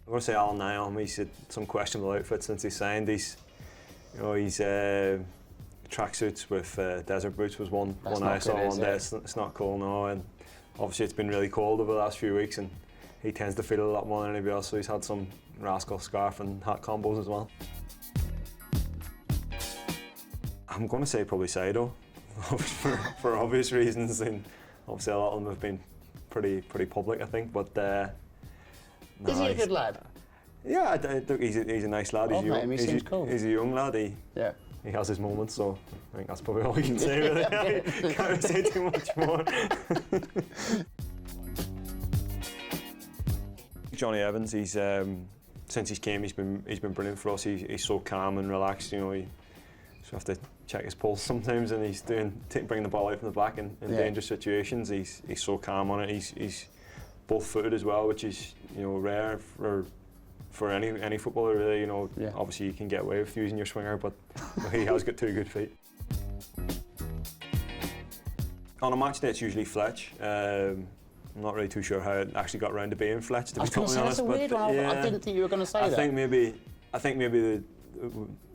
I'm going to say Alan Nyom. He's had some questionable outfits since he signed. He's tracksuits with desert boots was one I saw one day. It's not cool now, and obviously it's been really cold over the last few weeks, and he tends to feel a lot more than anybody else. So he's had some rascal scarf and hat combos as well. I'm going to say probably Saido, for obvious reasons, and obviously a lot of them have been pretty public, I think. But is he a good lad? Yeah, I think he's a nice lad. He seems cool. He's a young lad. He has his moments, so I think that's probably all we can say. Really, can't say too much more. Johnny Evans, he's since he came, he's been brilliant for us. He's so calm and relaxed. You know, you have to check his pulse sometimes, and he's bringing the ball out from the back in dangerous situations. He's so calm on it. He's both-footed as well, which is rare for any footballer really. Obviously you can get away with using your swinger, but he has got 2 good feet. On a match day, it's usually Fletch. I'm not really too sure how it actually got around to being Fletch, to be totally honest. That's a weird one. Yeah, I didn't think you were going to say that. I think maybe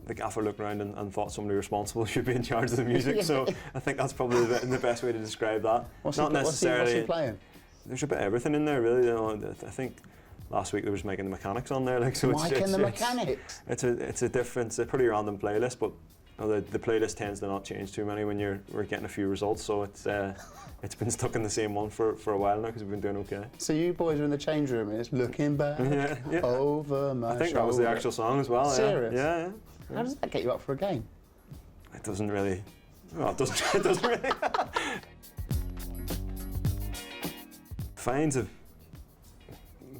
the gaffer looked around and thought somebody responsible should be in charge of the music. So I think that's probably the best way to describe that. What's he playing? There's a bit of everything in there, really. I think last week they was making the Mechanics on there. Like, so the Mechanics. It's a pretty random playlist, but the playlist tends to not change too many when we're getting a few results. So it's been stuck in the same one for a while now because we've been doing okay. So you boys are in the change room and it's looking back over my shoulder. I think that was the actual song as well. Serious? Yeah. How does that get you up for a game? It doesn't really. Well, it doesn't really. Fines have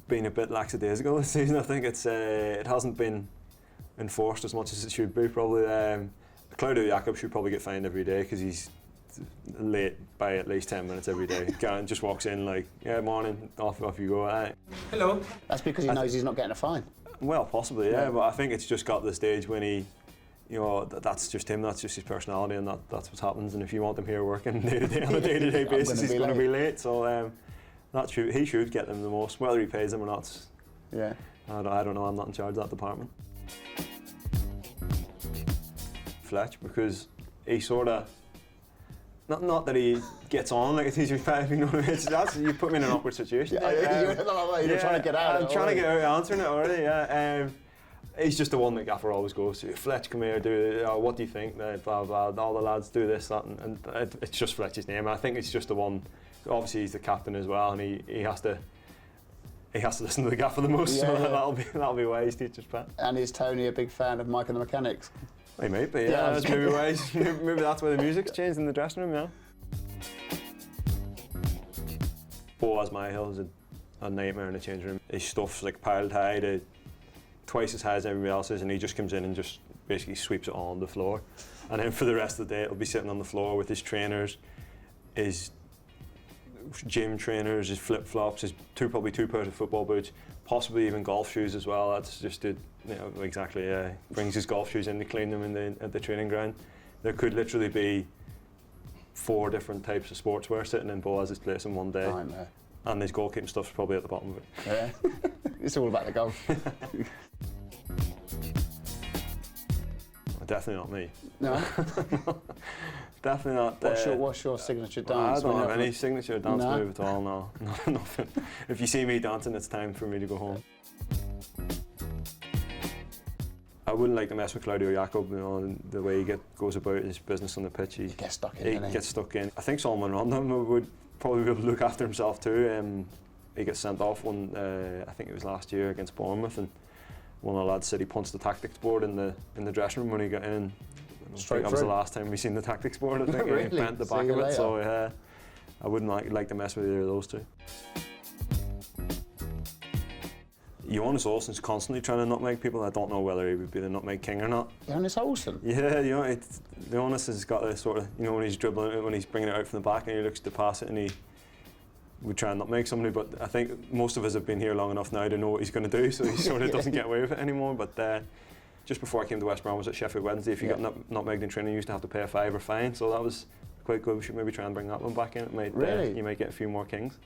been a bit lackadaisical this season. I think it hasn't been enforced as much as it should be. Probably Claudio Jakob should probably get fined every day because he's late by at least 10 minutes every day. Garen just walks in like, yeah, morning, off you go. Hello. That's because he knows he's not getting a fine. Well, possibly, yeah, but I think it's just got to the stage when he, that's just him, that's just his personality, and that's what happens. And if you want him here working day to day on a day-to-day basis, he's going to be late. So he should get them the most, whether he pays them or not. Yeah. I don't know. I'm not in charge of that department. Fletch, because he sort of. Not that he gets on like a teacher, you know what I mean? You put me in an awkward situation. You're trying to get out. I'm trying to get out of answering it already. Yeah. He's just the one that Gaffer always goes to. Fletch, come here, what do you think? Blah blah. All the lads do this, that, and it's just Fletch's name. I think it's just the one. Obviously, he's the captain as well, and he has to listen to the Gaffer the most. So that'll be why he's teacher's pet. And is Tony a big fan of Mike and the Mechanics? He might be, yeah. That's maybe why. Maybe that's why the music's changed in the dressing room, yeah. Boaz Myhill is a nightmare in the changing room. His stuff's like piled high to twice as high as everybody else's, and he just comes in and just basically sweeps it all on the floor. And then for the rest of the day, it'll be sitting on the floor with his trainers, his gym trainers, his flip-flops, his probably two pairs of football boots, possibly even golf shoes as well. That's just it, exactly. Brings his golf shoes in to clean them at the training ground. There could literally be 4 different types of sportswear sitting in Boaz's place in one day. And his goalkeeping stuff's probably at the bottom of it. Yeah, it's all about the golf. Definitely not me. No. Definitely not. What's your signature dance? I don't have any signature dance move at all. No, nothing. If you see me dancing, it's time for me to go home. I wouldn't like to mess with Claudio Jakob. The way he goes about his business on the pitch. He gets stuck in. He gets stuck in. I think Solomon Rondon would probably be able to look after himself too. He gets sent off one. I think it was last year against Bournemouth, and one of the lads said he punched the tactics board in the dressing room when he got in. That was the last time we seen the tactics board. I think really? He bent the back of it. So I wouldn't like to mess with either of those two. Jonas Olsen's constantly trying to nutmeg people. I don't know whether he would be the nutmeg king or not. Jonas Olsen? Yeah, Jonas has got a sort of, when he's dribbling it, when he's bringing it out from the back and he looks to pass it and he would try and nutmeg somebody, but I think most of us have been here long enough now to know what he's going to do, so he sort of doesn't get away with it anymore. But just before I came to West Brom, I was at Sheffield Wednesday. If you got nutmegged in training, you used to have to pay a £5 fine, so that was quite good. We should maybe try and bring that one back in. It might, really? You might get a few more kings.